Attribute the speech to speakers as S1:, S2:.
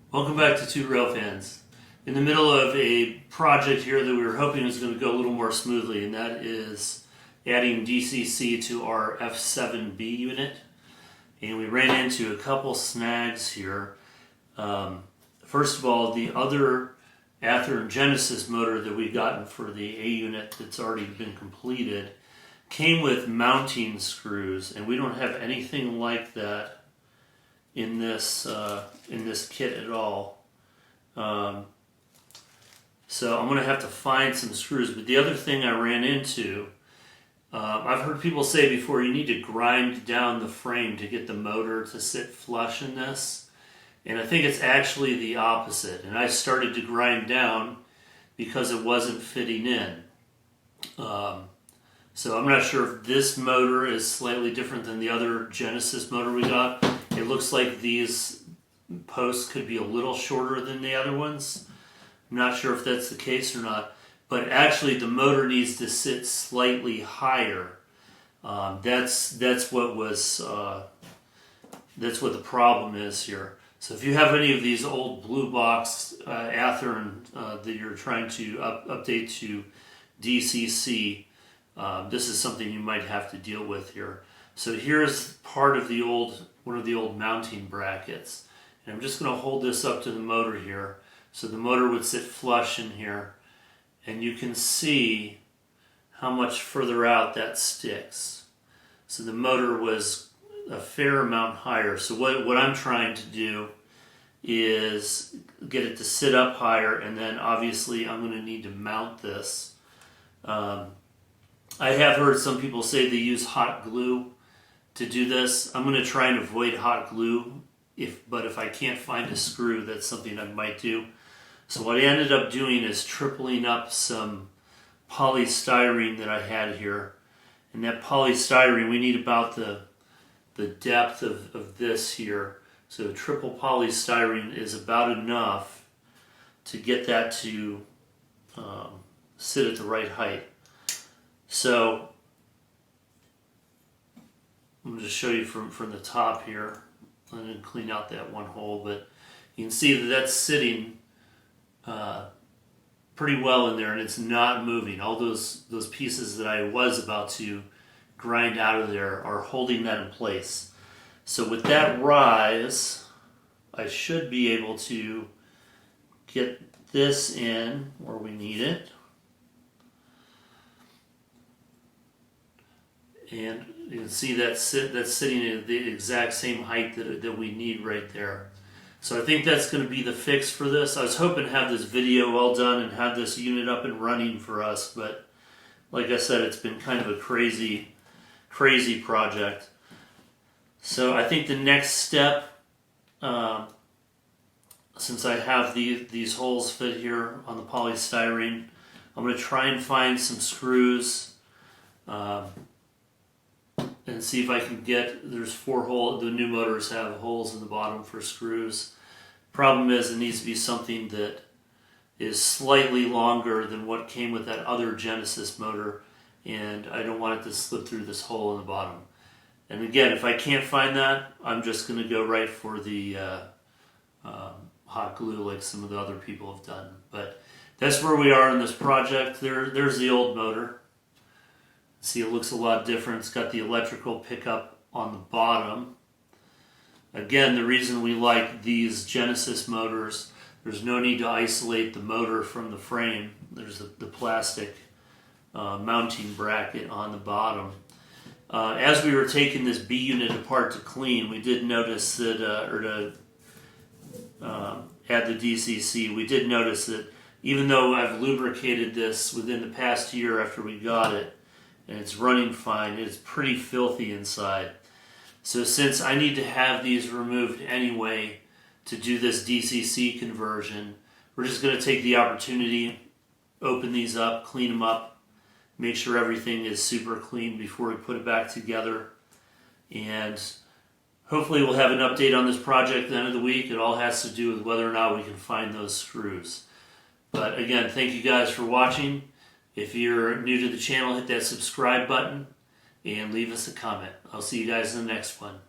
S1: Welcome back to Two Rail Fans. In the middle of a project here that we were hoping was going to go a little more smoothly, and that is adding DCC to our F7B unit. And we ran into a couple snags here. First of all, the other Athearn Genesis motor that we've gotten for the A unit that's already been completed came with mounting screws, and we don't have anything like that in this kit at all. So I'm going to have to find some screws. But the other thing I ran into, I've heard people say before, you need to grind down the frame to get the motor to sit flush in this. And I think it's actually the opposite. And I started to grind down because it wasn't fitting in. So I'm not sure if this motor is slightly different than the other Genesis motor we got. It looks like these posts could be a little shorter than the other ones. I'm not sure if that's the case or not, but actually the motor needs to sit slightly higher. That's what the problem is here. So if you have any of these old blue box Athearn that you're trying to update to DCC, this is something you might have to deal with here. So here's part of one of the old mounting brackets. And I'm just going to hold this up to the motor here. So the motor would sit flush in here. And you can see how much further out that sticks. So the motor was a fair amount higher. So what I'm trying to do is get it to sit up higher, and then obviously I'm going to need to mount this. I have heard some people say they use hot glue to do this. I'm going to try and avoid hot glue, but if I can't find a screw, that's something I might do. So what I ended up doing is tripling up some polystyrene that I had here. And that polystyrene, we need about the depth of this here. So triple polystyrene is about enough to get that to sit at the right height. So I'm going to show you from the top here. I didn't clean out that one hole, but you can see that that's sitting pretty well in there, and it's not moving. All those pieces that I was about to grind out of there are holding that in place. So with that rise, I should be able to get this in where we need it. And you can see that's sitting at the exact same height that we need right there. So I think that's going to be the fix for this. I was hoping to have this video all done and have this unit up and running for us, but like I said, it's been kind of a crazy project. So I think the next step, since I have these holes fit here on the polystyrene, I'm going to try and find some screws and see if I can get, there's 4 holes, the new motors have holes in the bottom for screws. Problem is, it needs to be something that is slightly longer than what came with that other Genesis motor, and I don't want it to slip through this hole in the bottom. And again, if I can't find that, I'm just going to go right for the hot glue like some of the other people have done. But that's where we are in this project. There's the old motor. See, it looks a lot different. It's got the electrical pickup on the bottom. Again, the reason we like these Genesis motors, there's no need to isolate the motor from the frame. There's the plastic mounting bracket on the bottom. As we were taking this B unit apart to clean, we did notice that, or to add the DCC, we did notice that even though I've lubricated this within the past year after we got it, and it's running fine, it's pretty filthy inside. So since I need to have these removed anyway to do this DCC conversion, we're just going to take the opportunity, open these up, clean them up, make sure everything is super clean before we put it back together. And hopefully we'll have an update on this project at the end of the week. It all has to do with whether or not we can find those screws. But again, thank you guys for watching. If you're new to the channel, hit that subscribe button and leave us a comment. I'll see you guys in the next one.